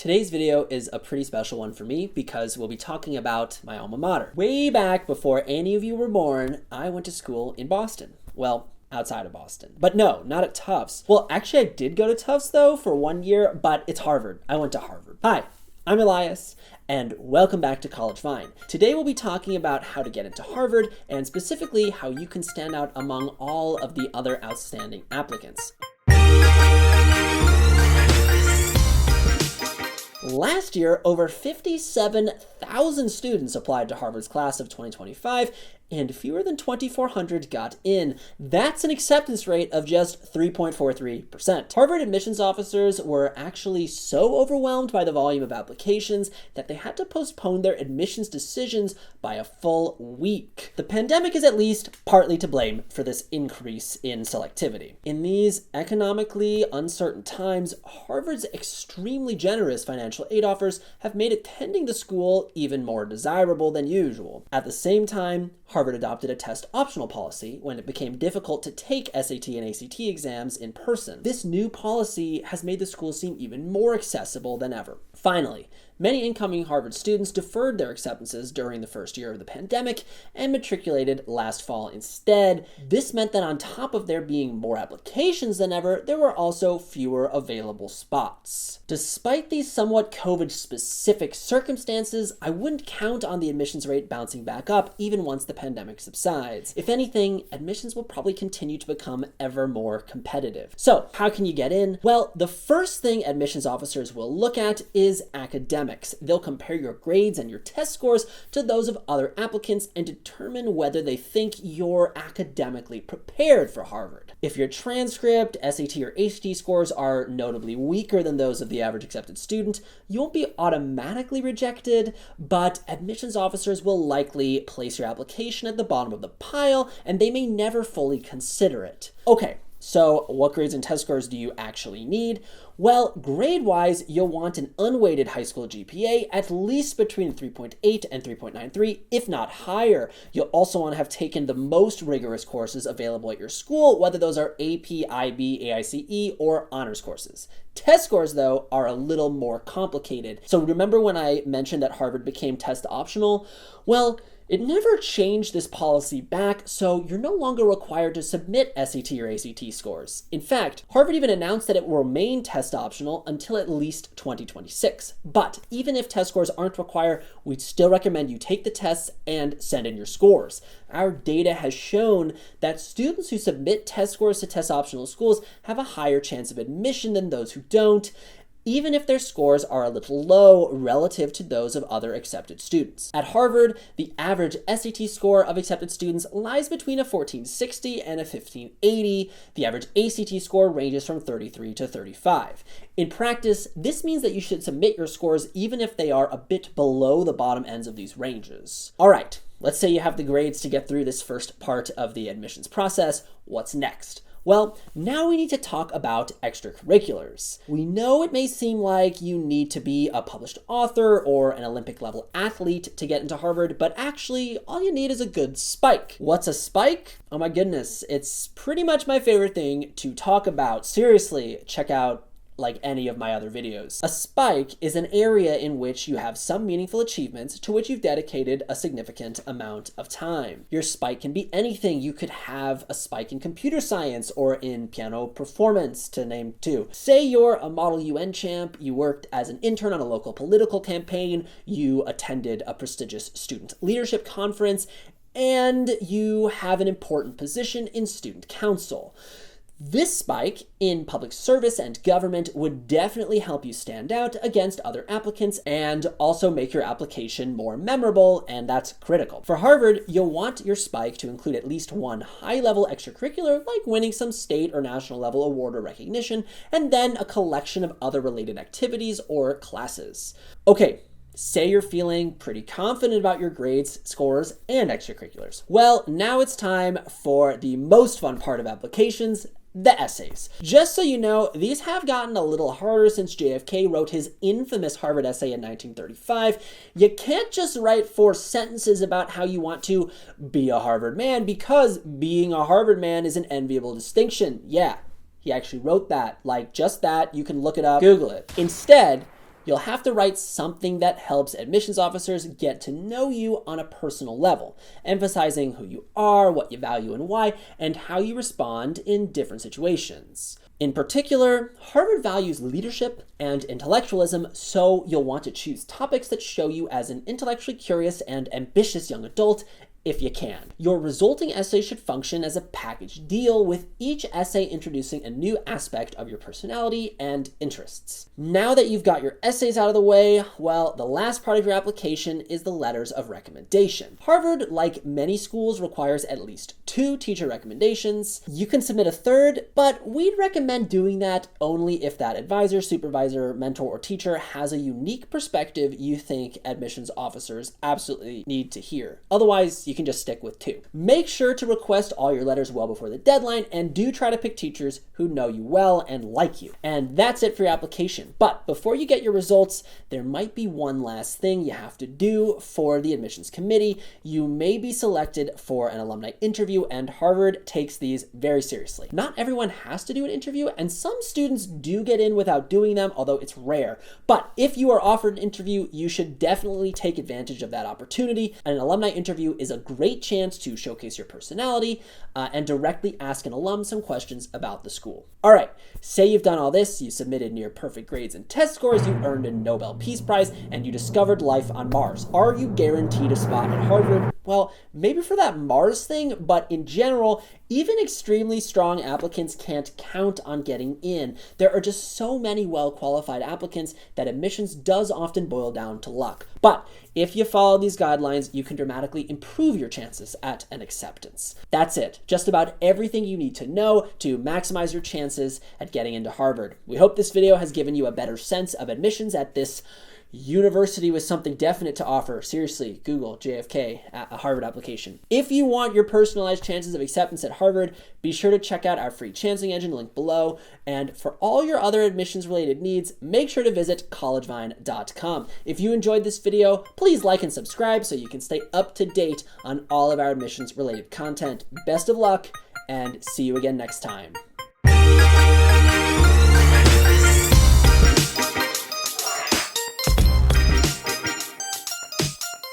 Today's video is a pretty special one for me because we'll be talking about my alma mater. Way back before any of you were born, I went to school in Boston. Well, outside of Boston. But no, not at Tufts. Well, actually I did go to Tufts though for 1 year, but it's Harvard. I went to Harvard. Hi, I'm Elias, and welcome back to College Vine. Today we'll be talking about how to get into Harvard, and specifically how you can stand out among all of the other outstanding applicants. Last year, over 57,000 students applied to Harvard's class of 2025, and fewer than 2,400 got in. That's an acceptance rate of just 3.43%. Harvard admissions officers were actually so overwhelmed by the volume of applications that they had to postpone their admissions decisions by a full week. The pandemic is at least partly to blame for this increase in selectivity. In these economically uncertain times, Harvard's extremely generous financial aid offers have made attending the school even more desirable than usual. At the same time, Harvard adopted a test optional policy when it became difficult to take SAT and ACT exams in person. This new policy has made the school seem even more accessible than ever. Finally, many incoming Harvard students deferred their acceptances during the first year of the pandemic and matriculated last fall instead. This meant that on top of there being more applications than ever, there were also fewer available spots. Despite these somewhat COVID-specific circumstances, I wouldn't count on the admissions rate bouncing back up even once the pandemic subsides. If anything, admissions will probably continue to become ever more competitive. So, how can you get in? Well, the first thing admissions officers will look at is academics. They'll compare your grades and your test scores to those of other applicants and determine whether they think you're academically prepared for Harvard. If your transcript, SAT, or ACT scores are notably weaker than those of the average accepted student, you won't be automatically rejected, but admissions officers will likely place your application at the bottom of the pile, and they may never fully consider it. Okay, so what grades and test scores do you actually need? Well, grade-wise, you'll want an unweighted high school GPA at least between 3.8 and 3.93, if not higher. You'll also want to have taken the most rigorous courses available at your school, whether those are AP, IB, AICE, or honors courses. Test scores, though, are a little more complicated. So remember when I mentioned that Harvard became test optional? Well, it never changed this policy back, so you're no longer required to submit SAT or ACT scores. In fact, Harvard even announced that it will remain test optional until at least 2026. But even if test scores aren't required, we'd still recommend you take the tests and send in your scores. Our data has shown that students who submit test scores to test optional schools have a higher chance of admission than those who don't, even if their scores are a little low relative to those of other accepted students. At Harvard, the average SAT score of accepted students lies between a 1460 and a 1580. The average ACT score ranges from 33 to 35. In practice, this means that you should submit your scores even if they are a bit below the bottom ends of these ranges. All right, let's say you have the grades to get through this first part of the admissions process. What's next? Well, now we need to talk about extracurriculars. We know it may seem like you need to be a published author or an Olympic-level athlete to get into Harvard, but actually, all you need is a good spike. What's a spike? Oh my goodness, it's pretty much my favorite thing to talk about. Seriously, check out like any of my other videos. A spike is an area in which you have some meaningful achievements to which you've dedicated a significant amount of time. Your spike can be anything. You could have a spike in computer science or in piano performance, to name two. Say you're a Model UN champ, you worked as an intern on a local political campaign, you attended a prestigious student leadership conference, and you have an important position in student council. This spike in public service and government would definitely help you stand out against other applicants and also make your application more memorable, and that's critical. For Harvard, you'll want your spike to include at least one high-level extracurricular, like winning some state or national level award or recognition, and then a collection of other related activities or classes. Okay, say you're feeling pretty confident about your grades, scores, and extracurriculars. Well, now it's time for the most fun part of applications, the essays. Just so you know, these have gotten a little harder since JFK wrote his infamous Harvard essay in 1935. You can't just write 4 sentences about how you want to be a Harvard man, because being a Harvard man is an enviable distinction. Yeah, he actually wrote that. Like, just that. You can look it up, Google it. Instead, you'll have to write something that helps admissions officers get to know you on a personal level, emphasizing who you are, what you value and why, and how you respond in different situations. In particular, Harvard values leadership and intellectualism, so you'll want to choose topics that show you as an intellectually curious and ambitious young adult if you can. Your resulting essay should function as a package deal, with each essay introducing a new aspect of your personality and interests. Now that you've got your essays out of the way, well, the last part of your application is the letters of recommendation. Harvard, like many schools, requires at least 2 teacher recommendations. You can submit a third, but we'd recommend doing that only if that advisor, supervisor, mentor, or teacher has a unique perspective you think admissions officers absolutely need to hear. Otherwise, you can just stick with 2. Make sure to request all your letters well before the deadline, and do try to pick teachers who know you well and like you. And that's it for your application. But before you get your results, there might be one last thing you have to do for the admissions committee. You may be selected for an alumni interview, and Harvard takes these very seriously. Not everyone has to do an interview, and some students do get in without doing them, although it's rare. But if you are offered an interview, you should definitely take advantage of that opportunity. An alumni interview is a great chance to showcase your personality and directly ask an alum some questions about the school. All right, say you've done all this, you submitted near perfect grades and test scores, you earned a Nobel Peace Prize, and you discovered life on Mars. Are you guaranteed a spot at Harvard? Well, maybe for that Mars thing, but in general, even extremely strong applicants can't count on getting in. There are just so many well-qualified applicants that admissions does often boil down to luck. But if you follow these guidelines, you can dramatically improve your chances at an acceptance. That's it. Just about everything you need to know to maximize your chances at getting into Harvard. We hope this video has given you a better sense of admissions at this university with something definite to offer. Seriously, Google JFK a Harvard application. If you want your personalized chances of acceptance at Harvard, be sure to check out our free chancing engine link below. And for all your other admissions related needs, make sure to visit collegevine.com. If you enjoyed this video, please like and subscribe so you can stay up to date on all of our admissions related content. Best of luck, and see you again next time.